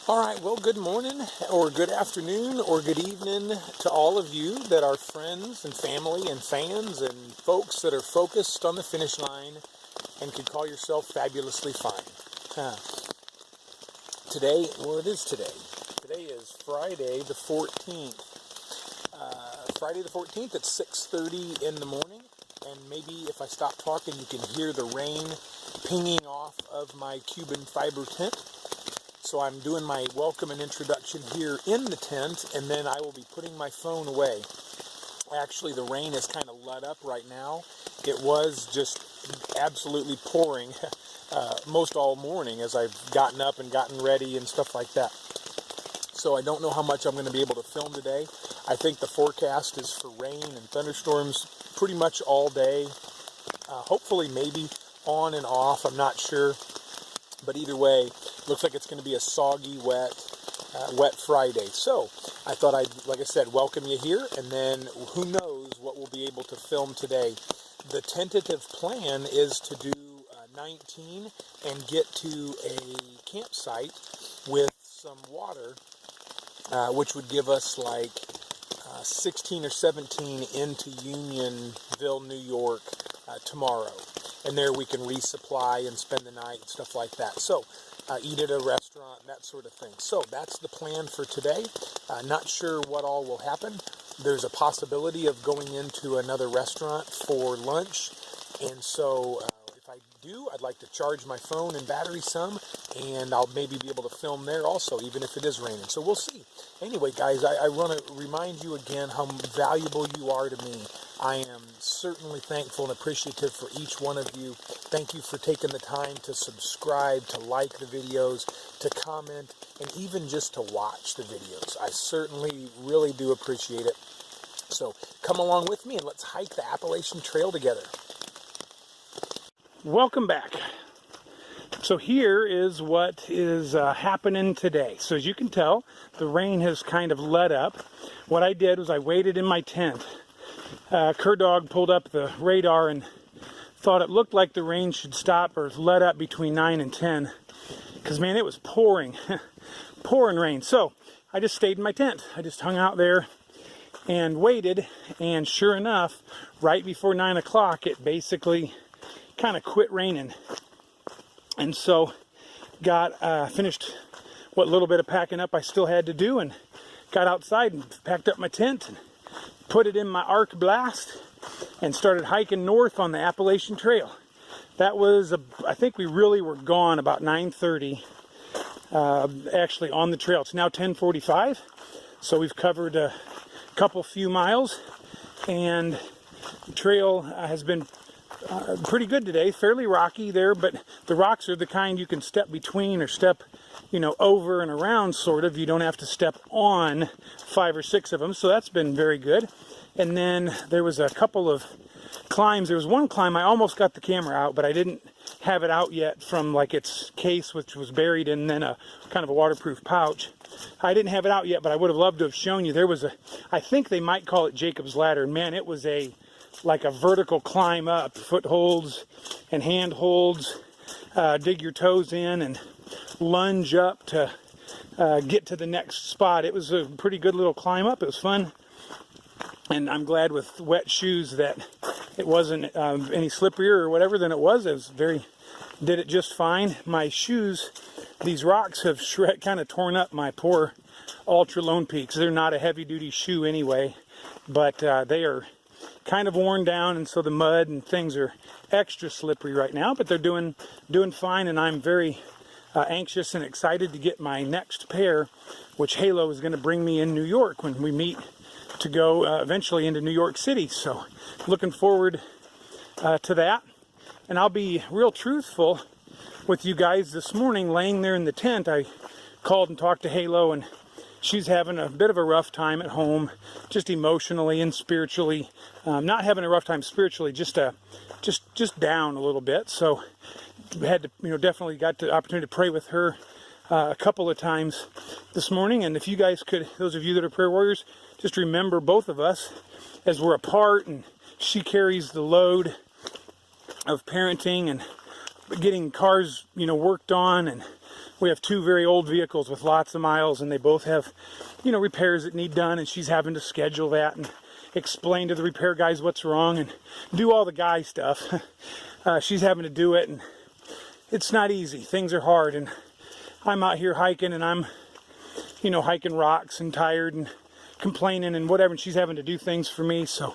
All right, well, good morning, or good afternoon, or good evening to all of you that are friends and family and fans and folks that are focused on the finish line and could call yourself fabulously fine. Today, well, it is today. Today is Friday the 14th. Friday the 14th at 6:30 in the morning, and maybe if I stop talking, you can hear the rain pinging off of my Cuban fiber tent. So I'm doing my welcome and introduction here in the tent, and then I will be putting my phone away. Actually, the rain is kind of let up right now. It was just absolutely pouring most all morning as I've gotten up and gotten ready and stuff like that. So I don't know how much I'm going to be able to film today. I think the forecast is for rain and thunderstorms pretty much all day. Hopefully maybe on and off, I'm not sure. But either way, looks like it's going to be a soggy, wet Friday. So I thought I'd, like I said, welcome you here, and then who knows what we'll be able to film today. The tentative plan is to do 19 and get to a campsite with some water, which would give us like 16 or 17 into Unionville, New York tomorrow. And there we can resupply and spend the night and stuff like that. So eat at a restaurant and that sort of thing. So that's the plan for today. Not sure what all will happen. There's a possibility of going into another restaurant for lunch. And so if I do, I'd like to charge my phone and battery some, and I'll maybe be able to film there also, even if it is raining. So we'll see. Anyway, guys, I want to remind you again how valuable you are to me. I am certainly thankful and appreciative for each one of you. Thank you for taking the time to subscribe, to like the videos, to comment, and even just to watch the videos. I certainly really do appreciate it. So come along with me and let's hike the Appalachian Trail together. Welcome back. So here is what is happening today. So as you can tell, the rain has kind of let up. What I did was I waited in my tent. Dog pulled up the radar and thought it looked like the rain should stop or let up between 9 and 10. Because, man, it was pouring. Pouring rain. So I just stayed in my tent. I just hung out there and waited. And sure enough, right before 9 o'clock, it basically kind of quit raining. And so got finished what little bit of packing up I still had to do, and got outside and packed up my tent and put it in my arc blast and started hiking north on the Appalachian Trail. That was, I think we really were gone about 9:30 actually on the trail. It's now 10:45, so we've covered a few miles, and the trail has been pretty good today. Fairly rocky there, but the rocks are the kind you can step between or step, over and around, sort of. You don't have to step on 5 or 6 of them, so that's been very good. And then there was a couple of climbs. There was one climb I almost got the camera out, but I didn't have it out yet from like its case, which was buried in then a kind of a waterproof pouch. I didn't have it out yet, but I would have loved to have shown you. There was I think they might call it Jacob's Ladder. Man, it was like a vertical climb up, footholds and handholds, dig your toes in and lunge up to get to the next spot. It was a pretty good little climb up. It was fun, and I'm glad with wet shoes that it wasn't any slipperier or whatever than it was. It was did it just fine. My shoes, these rocks have kind of torn up my poor Ultra Lone Peaks. They're not a heavy duty shoe anyway, but they are kind of worn down, and so the mud and things are extra slippery right now, but they're doing fine, and I'm very anxious and excited to get my next pair, which Halo is going to bring me in New York when we meet to go eventually into New York City. So looking forward to that. And I'll be real truthful with you guys. This morning, laying there in the tent, I called and talked to Halo, and she's having a bit of a rough time at home, just emotionally and spiritually. Not having a rough time spiritually, just down a little bit. So had to, definitely got the opportunity to pray with her a couple of times this morning. And if you guys could, those of you that are prayer warriors, just remember both of us as we're apart, and she carries the load of parenting and getting cars, worked on, and we have two very old vehicles with lots of miles, and they both have, you know, repairs that need done, and she's having to schedule that and explain to the repair guys what's wrong and do all the guy stuff. She's having to do it, and it's not easy. Things are hard, and I'm out here hiking, and I'm, you know, hiking rocks and tired and complaining and whatever, and she's having to do things for me. So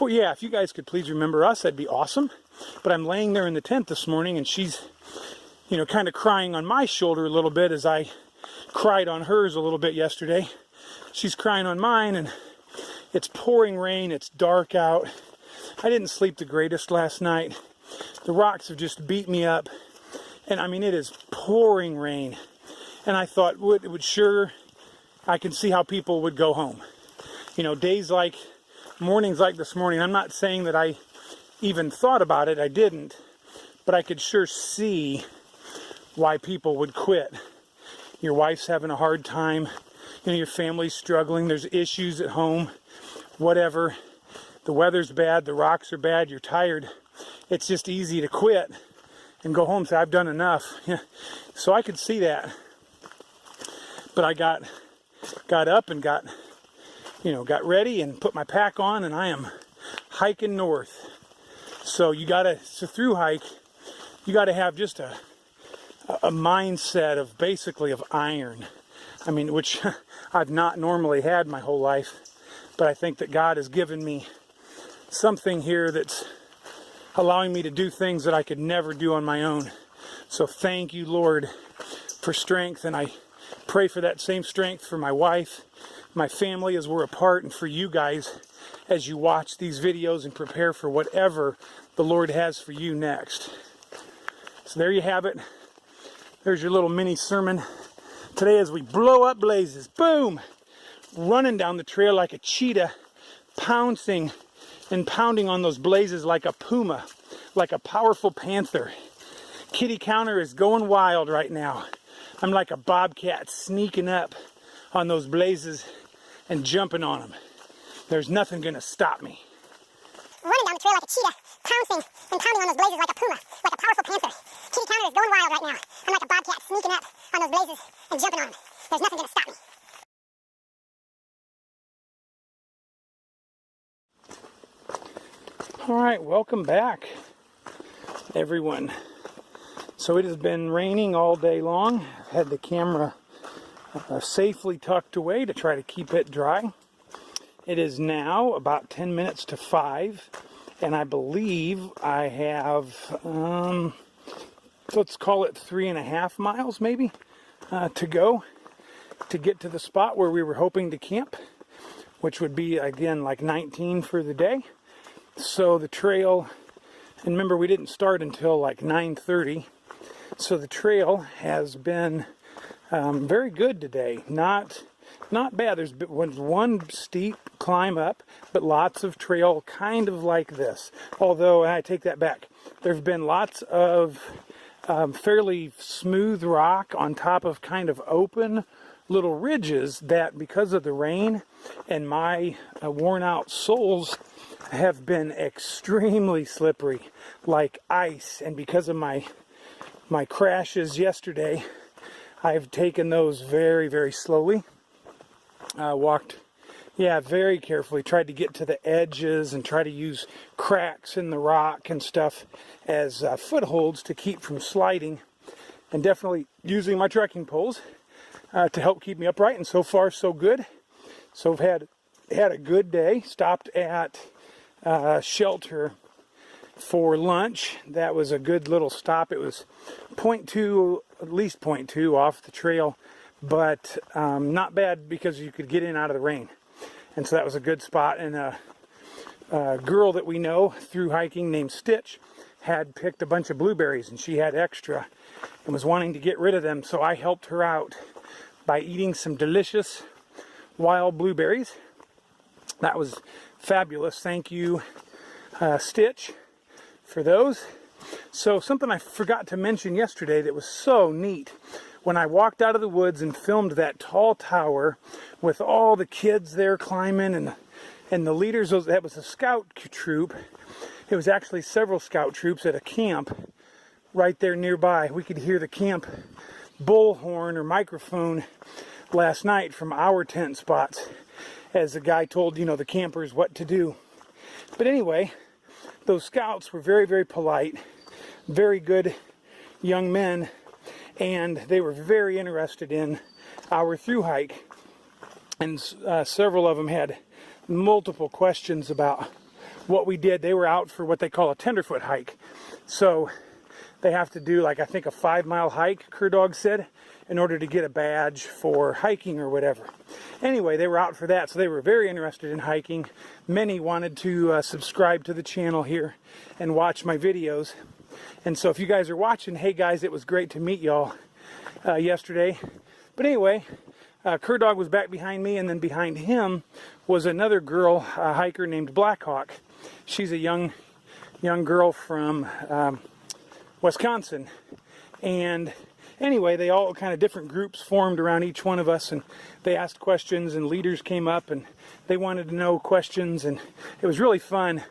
yeah, if you guys could please remember us, that'd be awesome. But I'm laying there in the tent this morning, and she's, you know, kind of crying on my shoulder a little bit, as I cried on hers a little bit yesterday. She's crying on mine, and it's pouring rain. It's dark out. I didn't sleep the greatest last night. The rocks have just beat me up, and I mean, it is pouring rain. And I thought, I can see how people would go home. You know, mornings like this morning, I'm not saying that I even thought about it, I didn't, but I could sure see why people would quit. Your wife's having a hard time, you know, your family's struggling, there's issues at home, whatever. The weather's bad, the rocks are bad, you're tired. It's just easy to quit and go home and say, I've done enough. So I could see that. But I got up and got ready and put my pack on, and I am hiking north. So it's a through hike. You got to have just a mindset of basically of iron. I mean, which I've not normally had my whole life, but I think that God has given me something here that's allowing me to do things that I could never do on my own. So thank you, Lord, for strength, and I pray for that same strength for my wife, my family as we're apart, and for you guys as you watch these videos and prepare for whatever the Lord has for you next. So there you have it. There's your little mini sermon today as we blow up blazes. Boom! Running down the trail like a cheetah, pouncing and pounding on those blazes like a puma, like a powerful panther. Kitty counter is going wild right now. I'm like a bobcat sneaking up on those blazes and jumping on them. There's nothing going to stop me. Running down the trail like a cheetah, pouncing and pounding on those blazes like a puma, like a powerful panther. Kitty counter is going wild right now. I'm like a bobcat sneaking up on those blazes and jumping on them. There's nothing going to stop me. All right, welcome back, everyone. So it has been raining all day long. I've had the camera safely tucked away to try to keep it dry. It is now about 10 minutes to 5, and I believe I have, let's call it 3.5 miles maybe to go to get to the spot where we were hoping to camp, which would be, again, like 19 for the day. So the trail, and remember we didn't start until like 9:30, so the trail has been very good today. Not bad. There's been one steep climb up, but lots of trail kind of like this. Although, I take that back. There have been lots of fairly smooth rock on top of kind of open little ridges that, because of the rain and my worn out soles, have been extremely slippery, like ice. And because of my crashes yesterday, I've taken those very, very slowly. Walked, very carefully. Tried to get to the edges and try to use cracks in the rock and stuff as footholds to keep from sliding. And definitely using my trekking poles to help keep me upright. And so far, so good. So I've had a good day. Stopped at shelter for lunch. That was a good little stop. It was 0.2, at least 0.2 off the trail, but not bad because you could get in out of the rain. And so that was a good spot. And a girl that we know through hiking named Stitch had picked a bunch of blueberries, and she had extra and was wanting to get rid of them. So I helped her out by eating some delicious wild blueberries. That was fabulous. Thank you, Stitch, for those. So something I forgot to mention yesterday that was so neat. When I walked out of the woods and filmed that tall tower with all the kids there climbing and the leaders, that was a scout troop. It was actually several scout troops at a camp right there nearby. We could hear the camp bullhorn or microphone last night from our tent spots as the guy told, the campers what to do. But anyway, those scouts were very, very polite, very good young men, and they were very interested in our through hike. And several of them had multiple questions about what we did. They were out for what they call a tenderfoot hike. So they have to do, like, I think a 5-mile hike, Dog said, in order to get a badge for hiking or whatever. Anyway, they were out for that, so they were very interested in hiking. Many wanted to subscribe to the channel here and watch my videos. And so if you guys are watching, hey guys, it was great to meet y'all yesterday. But anyway, Dog was back behind me, and then behind him was another girl, a hiker named Blackhawk. She's a young girl from Wisconsin. And anyway, they all kind of different groups formed around each one of us, and they asked questions, and leaders came up and they wanted to know questions, and it was really fun.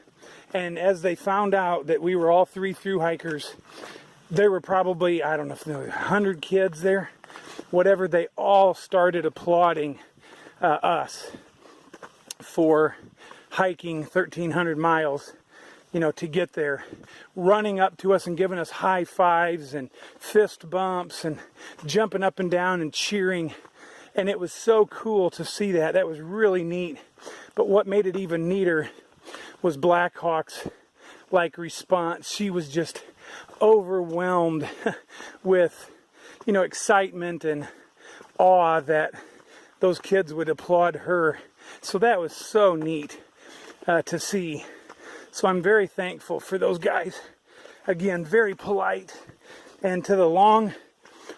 And as they found out that we were all 3 through hikers, there were probably, I don't know if there were 100 kids there, whatever, they all started applauding us for hiking 1,300 miles, to get there, running up to us and giving us high fives and fist bumps and jumping up and down and cheering. And it was so cool to see that. That was really neat. But what made it even neater was Blackhawk's response. She was just overwhelmed with, excitement and awe that those kids would applaud her. So that was so neat to see. So I'm very thankful for those guys. Again, very polite. And to the long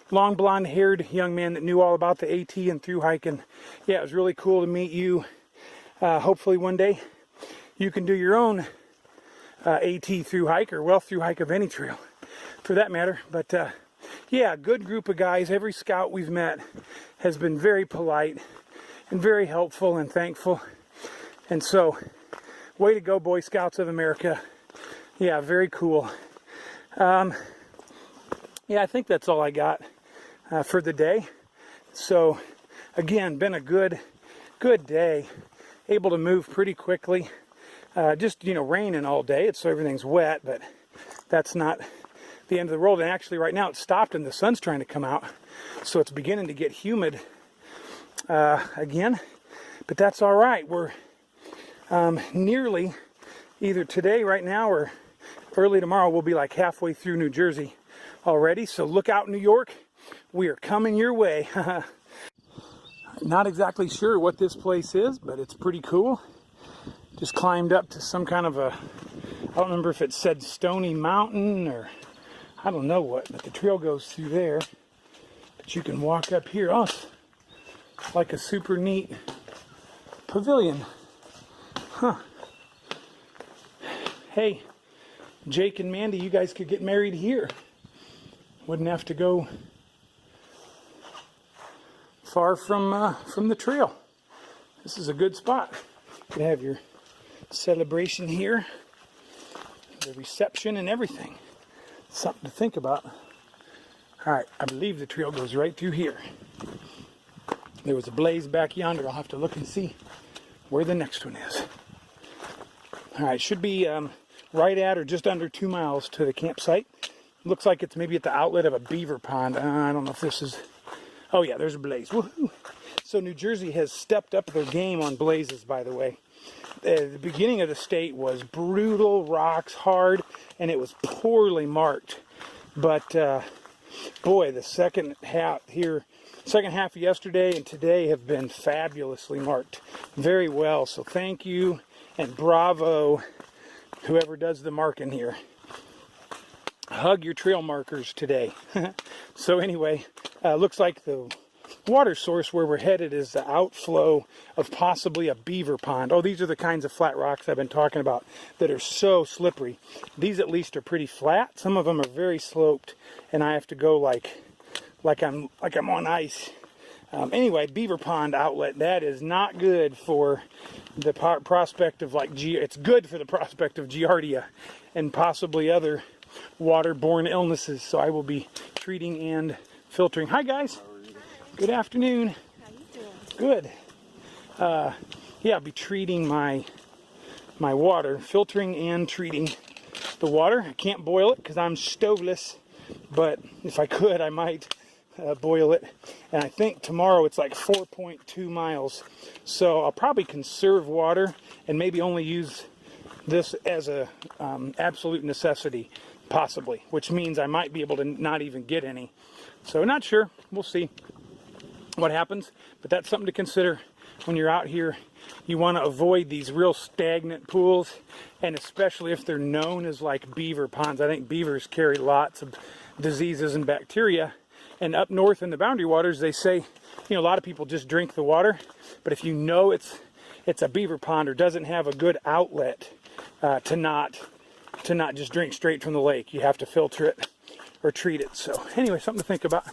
blonde-haired young man that knew all about the AT and through hiking. Yeah, it was really cool to meet you. Hopefully one day you can do your own AT through hike, or through hike of any trail for that matter. But yeah, good group of guys. Every scout we've met has been very polite and very helpful and thankful. And so, way to go, Boy Scouts of America. Yeah, very cool. Yeah, I think that's all I got for the day. So, again, been a good day. Able to move pretty quickly. Just, raining all day, so everything's wet, but that's not the end of the world. And actually, right now, it's stopped and the sun's trying to come out. So, it's beginning to get humid again. But that's all right. We're nearly, either today, right now, or early tomorrow, we'll be like halfway through New Jersey already. So look out, New York. We are coming your way. Not exactly sure what this place is, but it's pretty cool. Just climbed up to some kind of I don't remember if it said Stony Mountain or I don't know what, but the trail goes through there. But you can walk up here. Oh, it's like a super neat pavilion. Huh. Hey, Jake and Mandy, you guys could get married here. Wouldn't have to go far from the trail. This is a good spot. You can have your celebration here, the reception and everything. Something to think about. All right, I believe the trail goes right through here. There was a blaze back yonder. I'll have to look and see where the next one is. All right, should be right at or just under 2 miles to the campsite. Looks like it's maybe at the outlet of a beaver pond. I don't know if this is... Oh yeah, there's a blaze. Woohoo! So New Jersey has stepped up their game on blazes, by the way. The beginning of the state was brutal, rocks, hard, and it was poorly marked. But boy, the second half of yesterday and today have been fabulously marked very well. So thank you and bravo, whoever does the marking here. Hug your trail markers today. So anyway, looks like the water source where we're headed is the outflow of possibly a beaver pond. Oh, these are the kinds of flat rocks I've been talking about that are so slippery. These at least are pretty flat. Some of them are very sloped, and I have to go like I'm on ice. Anyway, beaver pond outlet, that is not good for the prospect of it's good for the prospect of giardia and possibly other waterborne illnesses. So I will be treating and filtering. Hi guys. Good afternoon. How you doing? Good. Yeah, I'll be treating my water, filtering and treating the water. I can't boil it because I'm stoveless, but if I could, I might boil it. And I think tomorrow it's like 4.2 miles, so I'll probably conserve water and maybe only use this as a absolute necessity, possibly, which means I might be able to not even get any. So not sure. We'll see what happens, but that's something to consider when you're out here. You want to avoid these real stagnant pools, and especially if they're known as like beaver ponds. I think beavers carry lots of diseases and bacteria, and up north in the boundary waters they say, a lot of people just drink the water, but if you know it's a beaver pond or doesn't have a good outlet, to not just drink straight from the lake, you have to filter it or treat it. So anyway, something to think about.